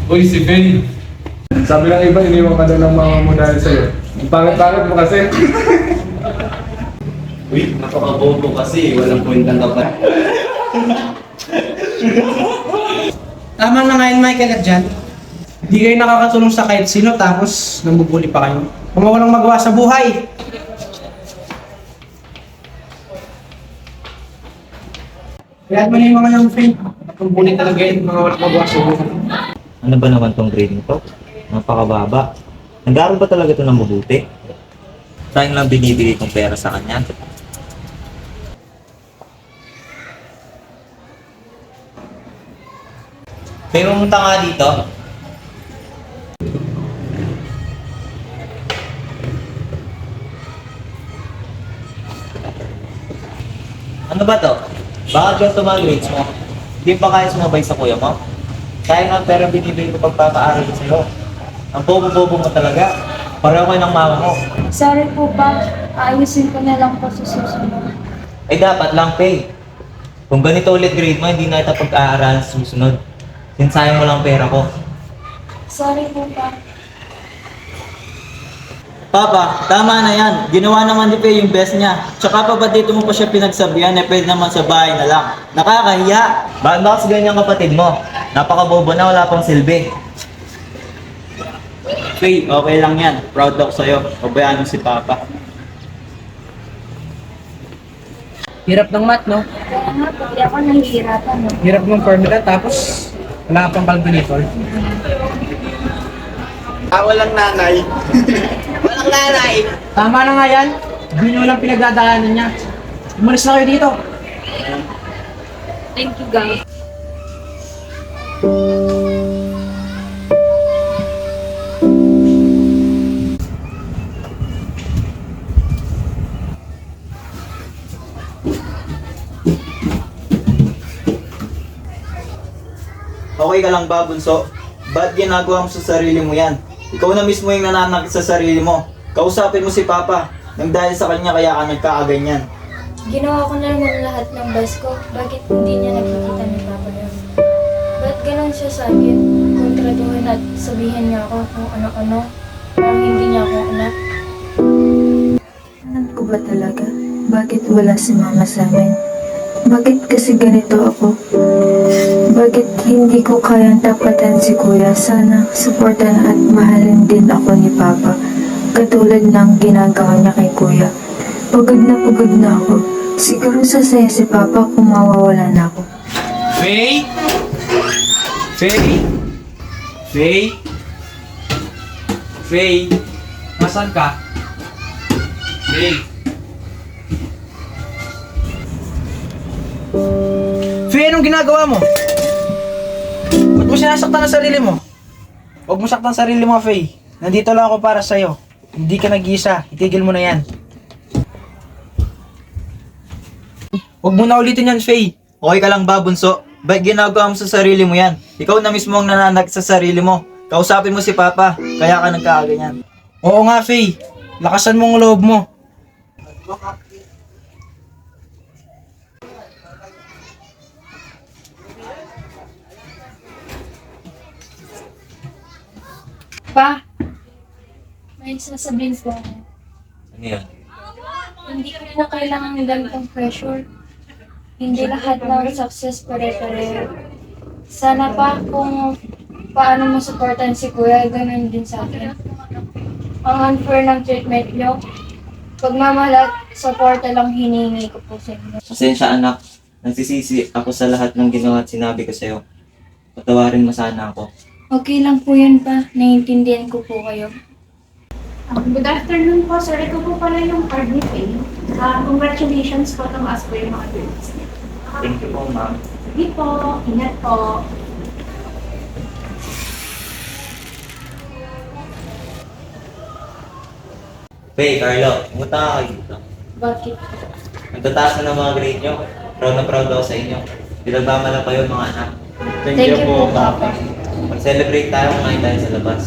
Uy, si Ben. Sabi ng iba, iniwan ka na ng mga mo dahil sa'yo. Ang pangit-pangit mo kasi. Uy, napakabobo kasi. Walang kwentang kapal. Tama na nga yun, Michael, at dyan. Hindi kayo nakakatulong sa kahit sino tapos nambubuli pa kayo. Kung walang magawa sa buhay. Kaya mo na yung mga young friend. Nambubuli talaga yun, mga walang magawa sa buhay. Ano ba naman tong grade nito? Napakababa. Nag-aaral ba talaga ito ng mabuti? Sayang lang binibigay kong pera sa kanya. Pero pumunta nga dito. Ano ba to? Bakit ganito mga grades mo? Hindi ba kaya sumabay sa kuya mo? Kaya nga pera binibigay ko pagpapaaral ko sa'yo. Ang bobo-bobo mo talaga. Pareho kayo ng mama mo. Sorry po pa, ayusin ko na lang po sa susunod. Ay dapat lang, Pay. Kung ganito ulit grade mo, hindi na kita pag-aaralan sa susunod. Sinsayang mo lang pera ko. Sorry po pa. Papa, tama na yan. Ginawa naman ni Pay yung best niya. Tsaka pa ba dito mo pa siya pinagsabihan na pwede naman sa bahay na lang? Nakakahiya. Bakit ba kasi ganyan kapatid mo? Napakabobo na, wala pang silbi. Pay, okay lang yan. Proud ako sa'yo. Pabayaan mo si Papa. Hirap ng math, no? Kaya nga, pati ako nahihirapan, no? Hirap ng formula tapos wala ka pang calculator. Walang nanay. Walang nanay. Tama na nga yan. Hindi nyo lang pinagdadaanan niya. Umalis na kayo dito. Thank you, guys. Okay ka lang ba, Bunso? Ba't ginagawa mo sa sarili mo yan? Ikaw na mismo yung nananakit sa sarili mo. Kausapin mo si Papa. Nang dahil sa kanya kaya ka nagkakaganyan. Ginawa ko na naman lahat ng best ko. Bakit hindi niya nakikita ni Papa yun? Ba't ganun siya sa akin? Kontraduhin at sabihin niya ako kung ano-ano. Parang hindi niya ako anak. Alam ko ba talaga? Bakit wala si Mama sa amin? Bakit kasi ganito ako? Bakit hindi ko kayang tapatan si Kuya? Sana suportan at mahalin din ako ni Papa. Katulad ng ginagawa niya kay Kuya. Pagod na ako. Siguro sasaya si Papa kung mawawala na ako. Faye? Faye? Faye? Faye? Nasaan ka? Faye? Faye, anong ginagawa mo? Ba't mo sinasaktan ang sarili mo? Huwag mo saktan ang sarili mo, Faye. Nandito lang ako para sa'yo. Hindi ka nag-iisa. Itigil mo na yan. Huwag mo na ulitin yan, Faye. Okay ka lang ba, Bunso? Ba't ginagawa mo sa sarili mo yan? Ikaw na mismo ang nananakit sa sarili mo. Kausapin mo si Papa. Kaya ka nagkakaganyan. Oo nga, Faye. Lakasan mo ang loob mo. Pa, may sasabihin ko. Ano yan? Hindi kami na kailangan ng ganitong pressure. Hindi lahat ng success pare-pareho. Sana pa kung paano mo supportan si Kuya, ganun din sa akin. Ang unfair ng treatment nyo, pagmamahal at supporta lang hiningi ko po sa inyo. Pasensya anak. Nagsisisi ako sa lahat ng ginawa at sinabi ko sa'yo. Patawarin mo sana ako. Okay lang po yun pa, naiintindihan ko po kayo. Good afternoon po. Sorry ko po pala yung card ni Faye. Congratulations po, tumaas po yung mga grades niya. Thank you po, ma'am. Sige po, ingat po. Hey, Carlo, pumunta ka kayo dito. Bakit? Ang tataas na ng mga grade nyo. Proud na proud ako sa inyo. Pinagbama lang kayo mga anak. Thank you po, Papa. Mag-celebrate tayo ngayon tayo sa labas.